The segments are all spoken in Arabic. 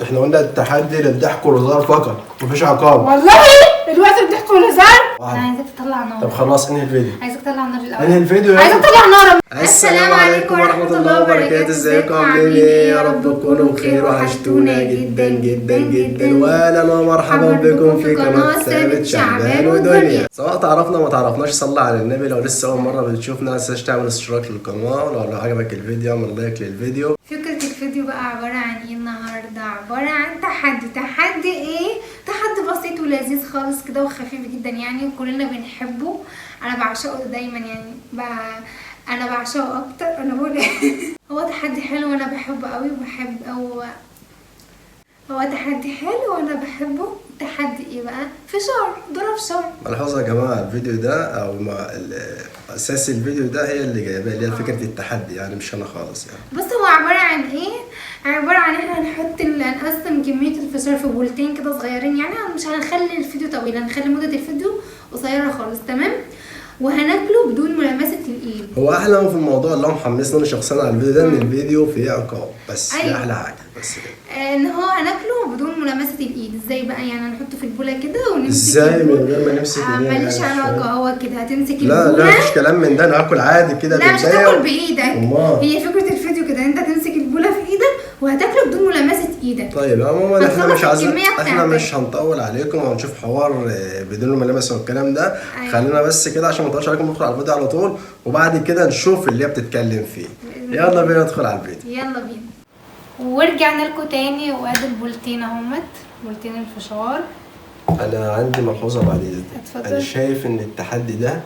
احنا قلنا التحدي للضحك والهزار فقط، مفيش عقاب. والله الوقت الضحك والهزار. انا عايزاك تطلع نار. طب خلاص انهي الفيديو. عايزاك تطلع نار الاول. انهي الفيديو. عايزاك تطلع نار. السلام عليكم ورحمة الله وبركاته. ازيكم عاملين ايه؟ يا رب تكونوا بخير. وحشتونا جدا جدا جدا. واهلا ومرحبا بكم في قناة ثابت شعبان ودنيا. سواء تعرفنا ما تعرفناش صلى على النبي. لو لسه اول مرة بتشوفنا ما تنساش تعمل اشتراك للقناة. ولو عجبك الفيديو اعمل لايك للفيديو. فكرة الفيديو بقى عبارة عن ايه النهاردة؟ عبارة عن تحدي ايه؟ تحدي بسيط ولذيذ خالص كده وخفيف جدا يعني، وكلنا بنحبه. انا بعشقه دايما يعني انا بعشقه اكتر. انا بقول هو تحدي حلو وانا بحبه قوي وبحب هو تحدي حلو وانا بحبه. تحدي ايه بقى؟ فشار، ضرب فشار. ملحوظة يا جماعة، الفيديو ده او اساس الفيديو ده هي اللي جايباه، اللي هي فكرة التحدي يعني، مش انا خالص يعني. بص هو عبارة عن ايه؟ عبارة عن احنا هنقسم كمية الفشار في بولتين كده صغيرين يعني، مش هنخلي الفيديو طويل، هنخلي مدة الفيديو قصيرة خالص. تمام؟ وهناكله بدون ملامسة الايد. هو احلى ما في الموضوع اللي هو محمسني انا شخصيا على الفيديو ده ان الفيديو فيه عقاب بس. أيوة. دي احلى حاجه بس كده. ان هو هناكله بدون ملامسة الايد. ازاي بقى يعني؟ هنحطه في البوله كده ونمسك. ازاي من غير ما نمسك ايدينا؟ ماليش علاقة، هو كده هتمسك لا البوله. لا مفيش كلام من ده، انا هاكل عادي كده. لا مش هتاكل بايدك. هي فكرة الفيديو كده، انت تمسك البوله في ايدك وهتاكله بدون ملامسة ايدك. طيب عموما احنا مش عايزين، احنا بتاعتك. مش هنطول عليكم وهنشوف حوار بدون ملامس والكلام ده. أيوة. خلينا بس كده عشان ما نطولش عليكم، ندخل على الفيديو على طول وبعد كده نشوف اللي هي بتتكلم فيه. يلا بينا ندخل على الفيديو. يلا بينا. ورجعنا لكم تاني وادي البولتين اهمت، بولتين الفشار. انا عندي ملحوظه بعد اذنك. اتفضل. انا شايف ان التحدي ده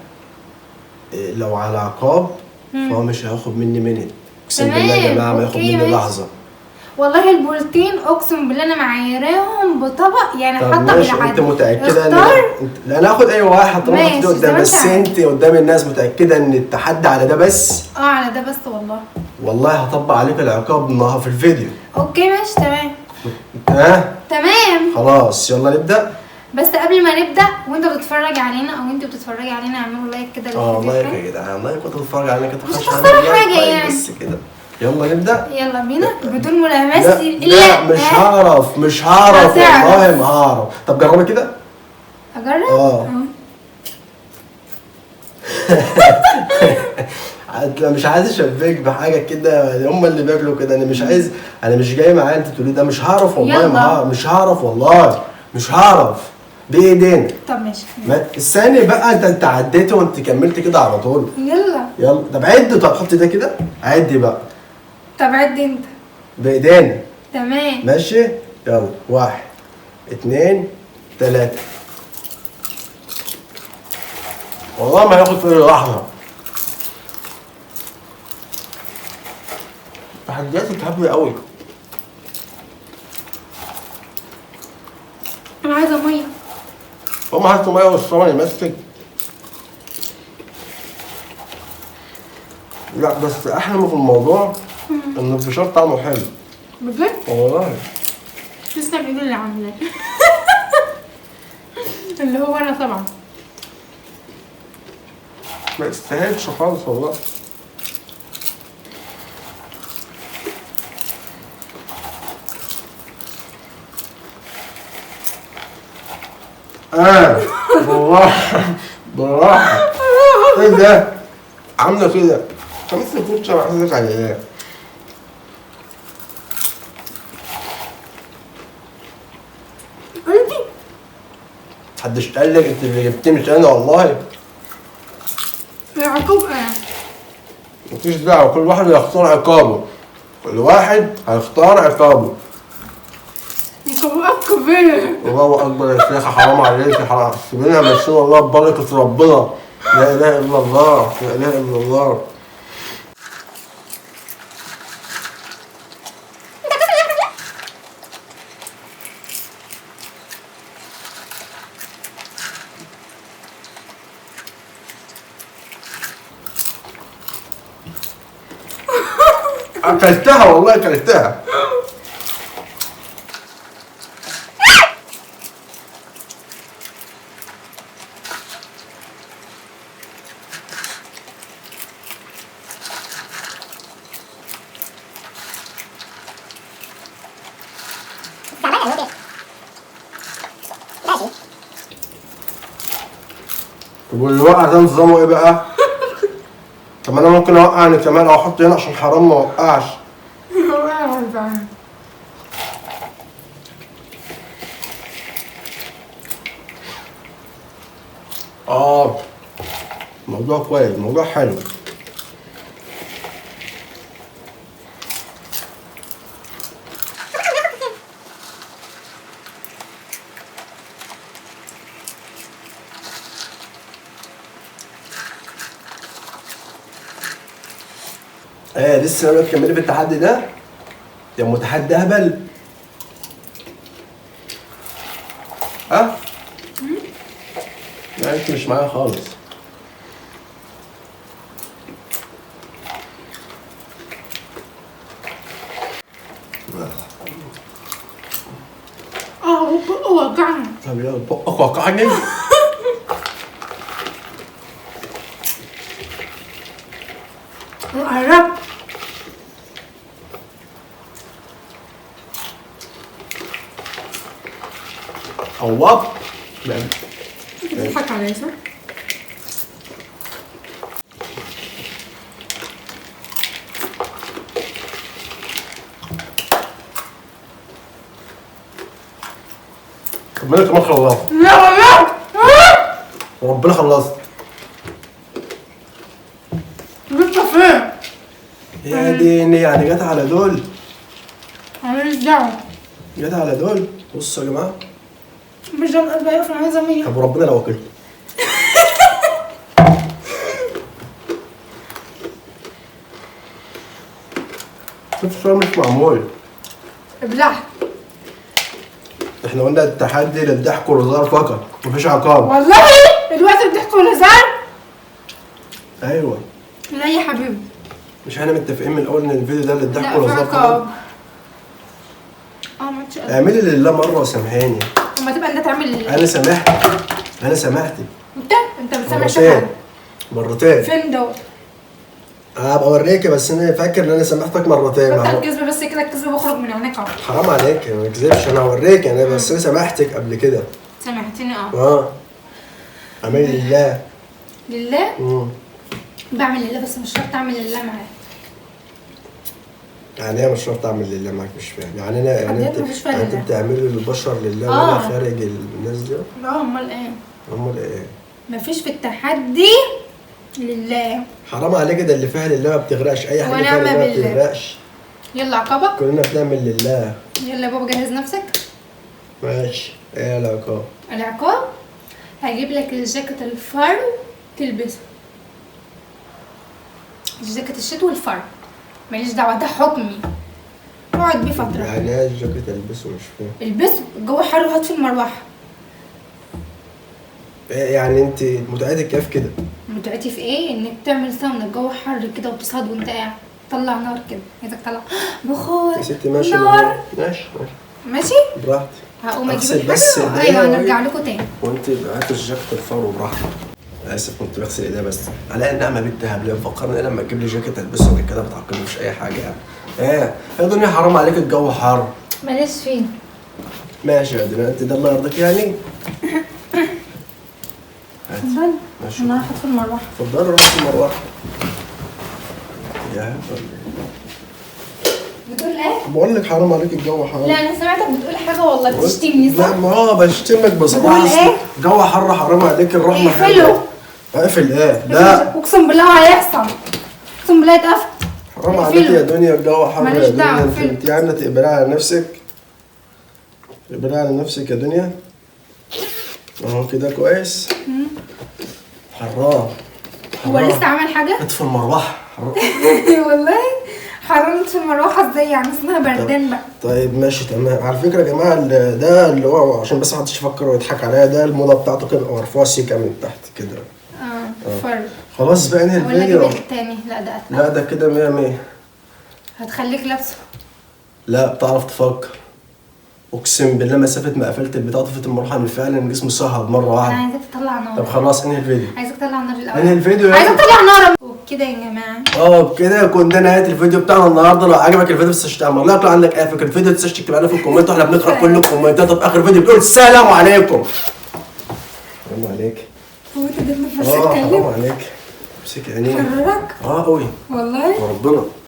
لو على عقاب فهو مش هياخد مني منت. اقسم بالله يا جماعه ما ياخد مني لحظه. والله البولتين اقسم بالله انا معايراهم بطبق يعني، حاطه بالعدل. انت متاكده ان لا انا هاخد اي واحد طالما حطيته قدام، بس انت قدام الناس متاكده ان التحدي على ده بس؟ على ده بس والله. والله هطبق عليك العقاب النهارده في الفيديو. اوكي ماشي تمام. تمام خلاص يلا نبدا. بس قبل ما نبدا وانت بتتفرج علينا او انت بتتفرجي علينا اعملوا لايك كده للفيديو. لايك يا جدعان، لايك كنت بتتفرج علينا كده مش هتخسروا حاجه يعني. بس كده يلا نبدا. يلا بينا بدون ملامسه. لا مش هعرف والله ما هعرف. طب جربي كده. اجرب. مش عايز اشبك بحاجه كده، هم اللي بياكلوا كده. انا مش عايز، انا مش جاي معايا انت تقولي ده. مش هعرف والله ما هعرف. مش هعرف والله مش هعرف بايدينا. طب ماشي. الثاني بقى انت عديته وانت كملت كده على طول. يلا طب عد. طب حط ده كده، عدي بقى. طب عد انت بايدينا. تمام ماشي يلا 1 2 3. والله ما هياخد فيه لحظه. تحدياتك هبله قوي. انا عايزه ميه. قوم هات ميه والصمن يمسك. لا بس احلى ما في الموضوع ان الفشار طعمه حلو بجد والله. تسلم ايد اللي عاملاه. اللي هو انا طبعا. ما يستاهلش خالص والله. بالراحة ايه ده؟ عاملة كده خمس فرشة محسسك على ايه؟ انتي محدش قالك، انت اللي جبتيه مش انا والله. العقوبة يعني مفيش دعوة، كل واحد هيختار عقابه. كل واحد هيختار عقابه. الله كبير. الله اكبر يا شيخة، حرام عليك، حرام. سيبينها ماشيين والله ببركة ربنا. لا اله الا الله، لا اله الا الله. اكلتها والله اكلتها. والوقع ده نظامه ايه بقى؟ طب انا ممكن اوقعني كمان او احط هنا عشان حرام ما اوقعش. موضوع كويس، موضوع حلو. لسه ناوية تكملي في التحدي ده؟ يا متحدي هبل. ها؟ لا انت مش معايا خالص. بقى وجعني. طب يلا بقك وقعني. قربت. قوض. بتضحك عليا صح؟ ربنا كمان خلصت. لا والله. ربنا خلصت. لسه فين؟ يا ديني يعني جت على دول. ماليش دعوة. جت على دول. بصوا يا جماعة. مش ده القلب هيقف، انا عايزة 100. طب وربنا لو اكلت. شوف السؤال مش معمول. ابلعت. احنا قلنا التحدي للضحك والهزار فقط، مفيش عقاب. والله الوقت الضحك والهزار؟ ايوه. لا يا حبيبي. مش احنا متفقين من الاول ان الفيديو ده للضحك لا في والهزار فقط؟ عقاب. ما تشقى. اعملي لله مرة وسامحيني. اما تبقى انت تعمل. انا سامحت. انا سامحتك. انت بتسامح مرتين. شحن. مرتين. فين دول؟ هبقى اوريكي، بس انا فاكر ان انا سامحتك مرتين. بطل الكذب بس كده، الكذب بيخرج من عينيك اهو. حرام عليك، ما تكذبش، انا هوريك انا، بس انا سامحتك قبل كده. سامحتني اعملي لله. لله؟ بعمل لله بس مش شرط اعمل لله معاه. يعني ايه مش شرط اعمل لله معاك؟ مش فاهم. يعني انا يعني انت بتعملي للبشر لله وانا خارج الناس دي؟ امال ايه؟ امال ايه؟ مفيش في التحدي لله. حرام عليك، ده اللي فيها لله ما بتغرقش، اي حاجه فيها لله ما بتغرقش. يلا عقابك. كلنا بنعمل لله. يلا يا بابا جهز نفسك. ماشي. ايه العقاب؟ العقاب هجيب لك الجاكيت الفر تلبسه. الجاكيت الشتوي والفر ماليش دعوه، ده حكمي. اقعد بيه فتره. يعني ايه الجاكيت البسه؟ مش فاهم. البسه، الجو حر وهطفي المروحه. يعني انت متعتك كيف كده؟ متعتي في ايه؟ انك تعمل ساونا، الجو حر كده وتصهد وانت قاعد، طلع نار كده، عايزك تطلع بخار. يا ستي ماشي. نار. ماشي ماشي؟ براحتك. هقوم اجيب اغسل بس الحاجه. ايوه هنرجع لكم تاني. وانت هات الجاكيت الفرو براحتك. اسف كنت بغسل ايديا بس. على النعمه بنت هبله مفكرني ايه لما تجيب لي جاكيت البسه من كده بتعاقبني مش اي حاجه يعني. ايه يا دنيا حرام عليك، الجو حر. ماليش فيه. ماشي يا دنيا، انت ده الله يرضيك يعني. اتفضل. ماشي. انا رايحه اطفي المروحه. اتفضلي روحي في المروحه. يا بتقول ايه؟ بقول لك حرام عليك، الجو حر. لا انا سمعتك بتقول حاجه والله بتشتمني صح؟ لا ما بشتمك بصراحه. بتقول ايه؟ الجو حر، حرام عليك الرحمه. اقفله. اقفل ايه؟ لا اقسم بالله هيحصل. اقسم بالله يتقفل. حرام عليك يا دنيا، الجو حر ماليش يا دنيا. دعوة. انت يعني تقبلها على نفسك. تقبلها على نفسك يا دنيا. اهو كده كويس. حرام. هو لسه عمل حاجه؟ اطفي المروحه. والله حرام في المروحه ازاي يعني؟ اسمها بردان بقى. طيب ماشي تمام. على فكره يا جماعه ده اللي هو عشان بس محدش يفكر ويضحك عليا، ده الموضه بتاعته كده مرفوع سيكه من تحت كده. فرق. خلاص بقى انهي الفيديو. ولا اجيب التاني؟ لا ده لا ده كده 100 100. هتخليك لابسه. لا بتعرف تفكر. اقسم بالله مسافه ما قفلت البتاع طفت المروحه من فعلا جسمي صهد مره واحده. انا عايزاك تطلع نار. طب خلاص انهي الفيديو. عايزك تطلع نار الاول. انهي الفيديو عايزك تطلع نار. اوكي. كده يا جماعه. بكده يكون ده نهايه الفيديو بتاعنا النهارده. لو عجبك الفيديو بس تعمل لايك، لو عندك اي فكره الفيديو تنساش تكتب لنا في الكومنت واحنا بنقرا كل الكومنتات. في اخر فيديو بنقول السلام عليكم. حرام عليك. هو انت اديتني فرصه اتكلم؟ حرام عليك. امسك عينيك. حررك؟ قوي والله وربنا.